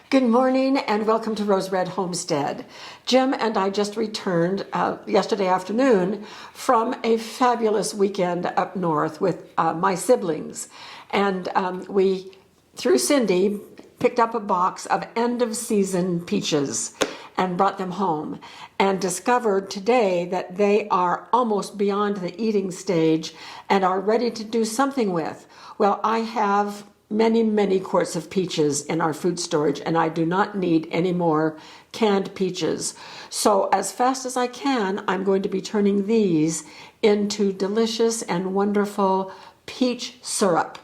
Good morning and welcome to Rose Red Homestead. Jim and I just returned yesterday afternoon from a fabulous weekend up north with my siblings. And we, through Cindy, picked up a box of end of season peaches and brought them home and discovered today that they are almost beyond the eating stage and are ready to do something with. Well, I have many quarts of peaches in our food storage, and I do not need any more canned peaches. So as fast as I can, I'm going to be turning these into delicious and wonderful peach syrup.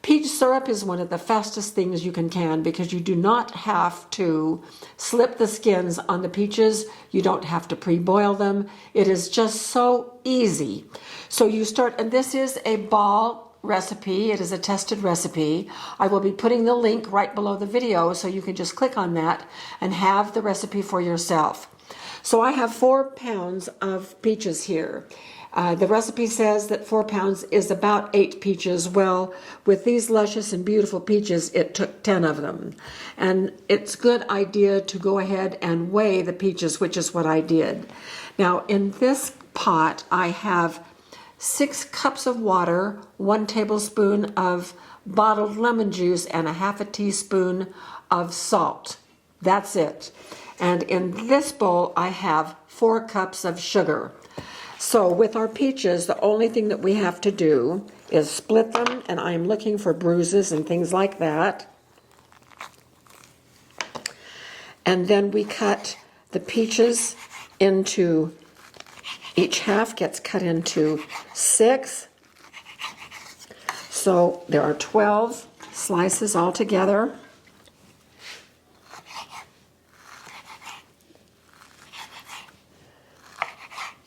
Peach syrup is one of the fastest things you can because you do not have to slip the skins on the peaches. You don't have to pre-boil them. It is just so easy. So you start, and this is a ball recipe. It is a tested recipe. I will be putting the link right below the video so you can just click on that and have the recipe for yourself. So I have 4 pounds of peaches here. The recipe says that 4 pounds is about 8 peaches. Well, with these luscious and beautiful peaches, it took 10 of them. And it's a good idea to go ahead and weigh the peaches, which is what I did. Now, in this pot, I have 6 cups of water, 1 tablespoon of bottled lemon juice, and a half a teaspoon of salt. That's it. And in this bowl, I have 4 cups of sugar. So with our peaches, the only thing that we have to do is split them, and I'm looking for bruises and things like that. And then we cut the peaches into, each half gets cut into 6. So there are 12 slices altogether.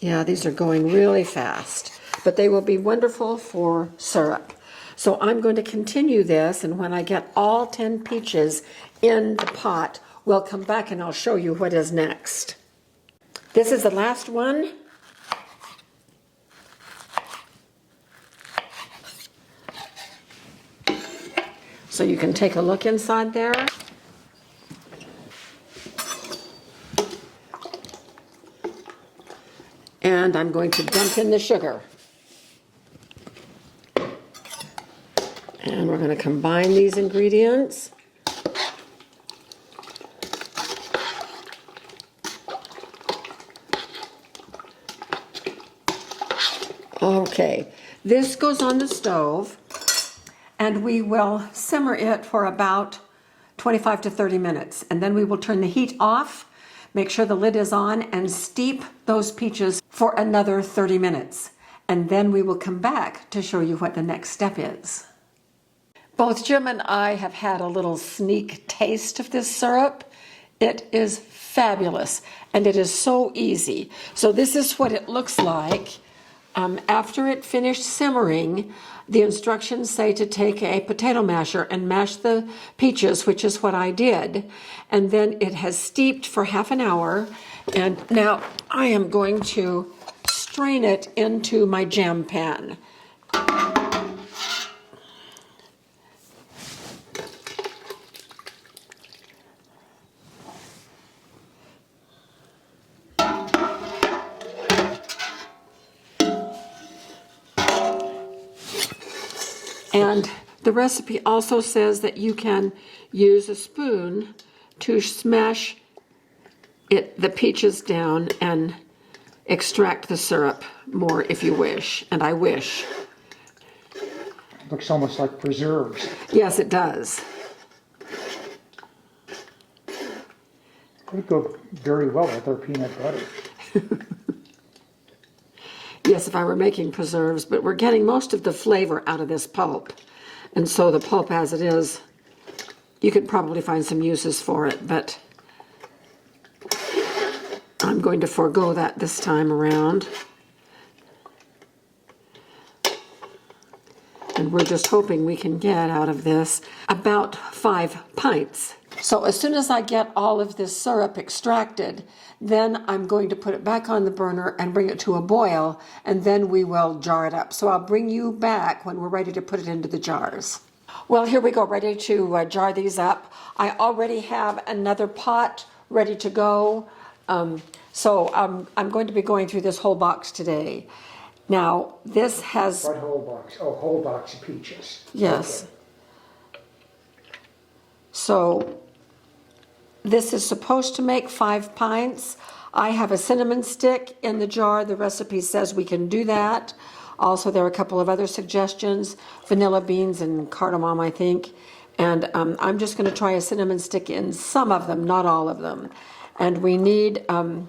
Yeah, these are going really fast, but they will be wonderful for syrup. So I'm going to continue this, and when I get all 10 peaches in the pot, we'll come back and I'll show you what is next. This is the last one. So you can take a look inside there. And I'm going to dump in the sugar. And we're going to combine these ingredients. Okay, this goes on the stove, and we will simmer it for about 25 to 30 minutes. And then we will turn the heat off, make sure the lid is on, and steep those peaches for another 30 minutes. And then we will come back to show you what the next step is. Both Jim and I have had a little sneak taste of this syrup. It is fabulous, and it is so easy. So this is what it looks like. After it finished simmering, the instructions say to take a potato masher and mash the peaches, which is what I did. And then it has steeped for half an hour. And now I am going to strain it into my jam pan. And the recipe also says that you can use a spoon to smash the peaches down and extract the syrup more if you wish, and I wish. Looks almost like preserves. Yes, it does. It would go very well with our peanut butter. Yes, if I were making preserves, but we're getting most of the flavor out of this pulp. And so the pulp as it is, you could probably find some uses for it, but I'm going to forego that this time around. And we're just hoping we can get out of this about 5 pints. So as soon as I get all of this syrup extracted, then I'm going to put it back on the burner and bring it to a boil, and then we will jar it up. So I'll bring you back when we're ready to put it into the jars. Well, here we go, ready to jar these up. I already have another pot ready to go. So I'm going to be going through this whole box today. Now, this has, What whole box? Oh, whole box of peaches. yes. Okay. So this is supposed to make 5 pints. I have a cinnamon stick in the jar. The recipe says we can do that. Also, there are a couple of other suggestions, vanilla beans and cardamom, I think. And I'm just going to try a cinnamon stick in some of them, not all of them. And we need a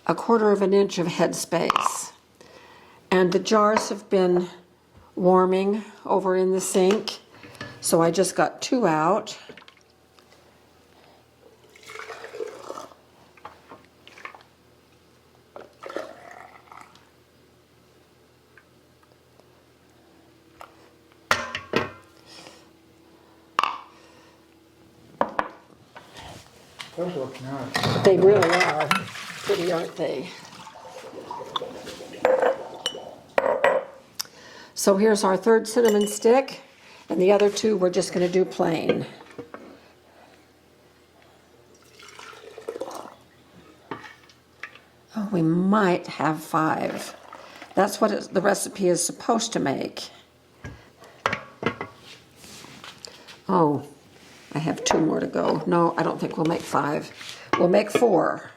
1/4 of an inch of headspace. And the jars have been warming over in the sink, so I just got 2 out. Those look nice. They really are pretty, aren't they? So here's our 3rd cinnamon stick, and the other 2 we're just going to do plain. Oh, we might have 5. That's what the recipe is supposed to make. Oh, I have 2 more to go. No, I don't think we'll make 5. We'll make 4.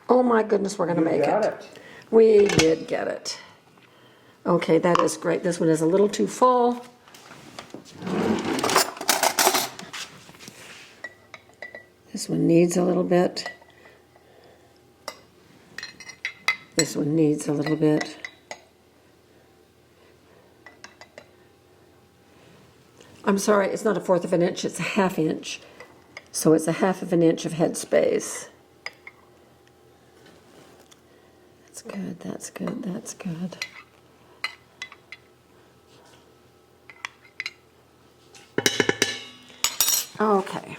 Oh my goodness, we're going to make got it. it. We did get it. Okay, that is great. This one is a little too full. This one needs a little bit. This one needs a little bit. I'm sorry, it's not a 1/4 of an inch, it's a 1/2 inch. So it's a 1/2 of an inch of headspace. That's good, that's good, that's good. Okay.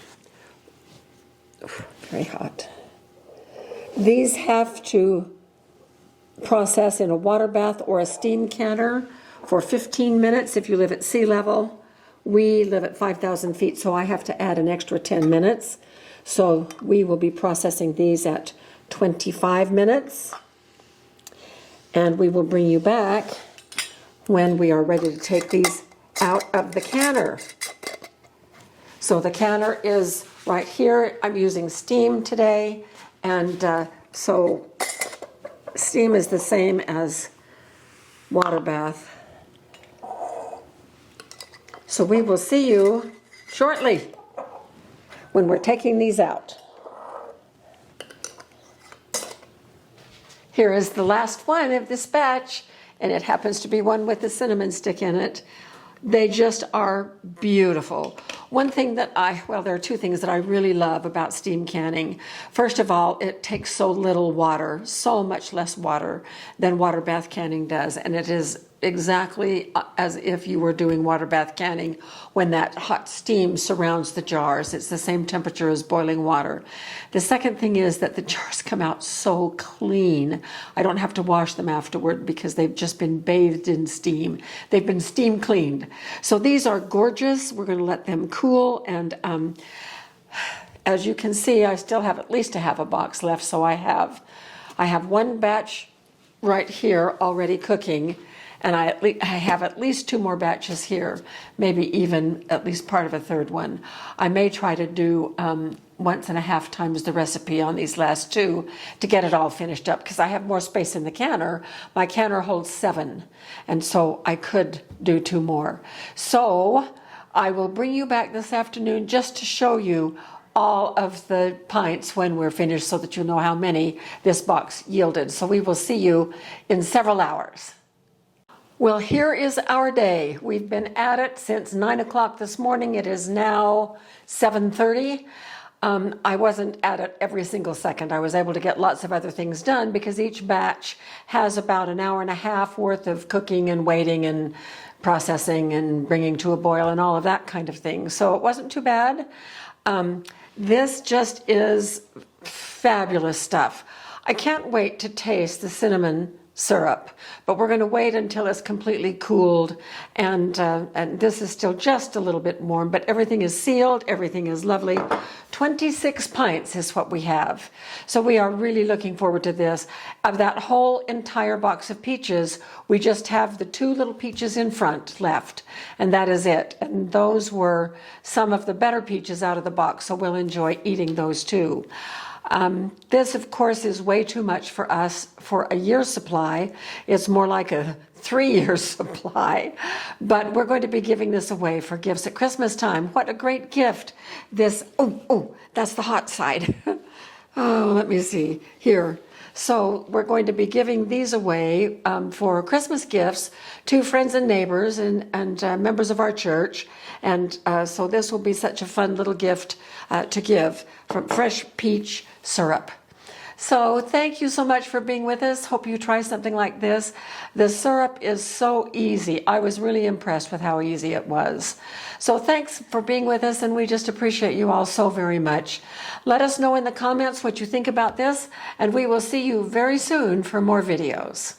Oof, very hot. These have to process in a water bath or a steam canner for 15 minutes if you live at sea level. We live at 5,000 feet, so I have to add an extra 10 minutes. So we will be processing these at 25 minutes. And we will bring you back when we are ready to take these out of the canner. So the canner is right here. I'm using steam today, and so steam is the same as water bath. So we will see you shortly when we're taking these out. Here is the last one of this batch, and it happens to be one with the cinnamon stick in it. They just are beautiful. One thing that there are 2 things that I really love about steam canning. First of all, it takes so little water, so much less water than water bath canning does, and it is exactly as if you were doing water bath canning when that hot steam surrounds the jars. It's the same temperature as boiling water. The second thing is that the jars come out so clean. I don't have to wash them afterward because they've just been bathed in steam. They've been steam cleaned. So these are gorgeous. We're going to let them cool, and as you can see, I still have at least a 1/2 box left, so I have 1 batch right here already cooking, and I have at least 2 more batches here, maybe even at least part of a 3rd one. I may try to do 1.5 times the recipe on these last 2 to get it all finished up, because I have more space in the canner. My canner holds 7, and so I could do 2 more. So I will bring you back this afternoon just to show you all of the pints when we're finished so that you'll know how many this box yielded. So we will see you in several hours. Well, here is our day. We've been at it since 9 o'clock this morning. It is now 7:30. I wasn't at it every single second. I was able to get lots of other things done because each batch has about an hour and a half worth of cooking and waiting and processing and bringing to a boil and all of that kind of thing. So it wasn't too bad. This just is fabulous stuff. I can't wait to taste the cinnamon syrup, but we're going to wait until it's completely cooled, and this is still just a little bit warm, but everything is sealed, everything is lovely. 26 pints is what we have, so we are really looking forward to this. Of that whole entire box of peaches, we just have the 2 little peaches in front left, and that is it. And those were some of the better peaches out of the box, so we'll enjoy eating those too. This, of course, is way too much for us for a year's supply. It's more like a 3-year supply, but we're going to be giving this away for gifts at Christmas time. What a great gift. This, oh, that's the hot side. Oh, let me see here. So we're going to be giving these away for Christmas gifts to friends and neighbors and members of our church. And so this will be such a fun little gift to give from fresh peach syrup. So thank you so much for being with us. Hope you try something like this. The syrup is so easy. I was really impressed with how easy it was. So thanks for being with us, and we just appreciate you all so very much. Let us know in the comments what you think about this, and we will see you very soon for more videos.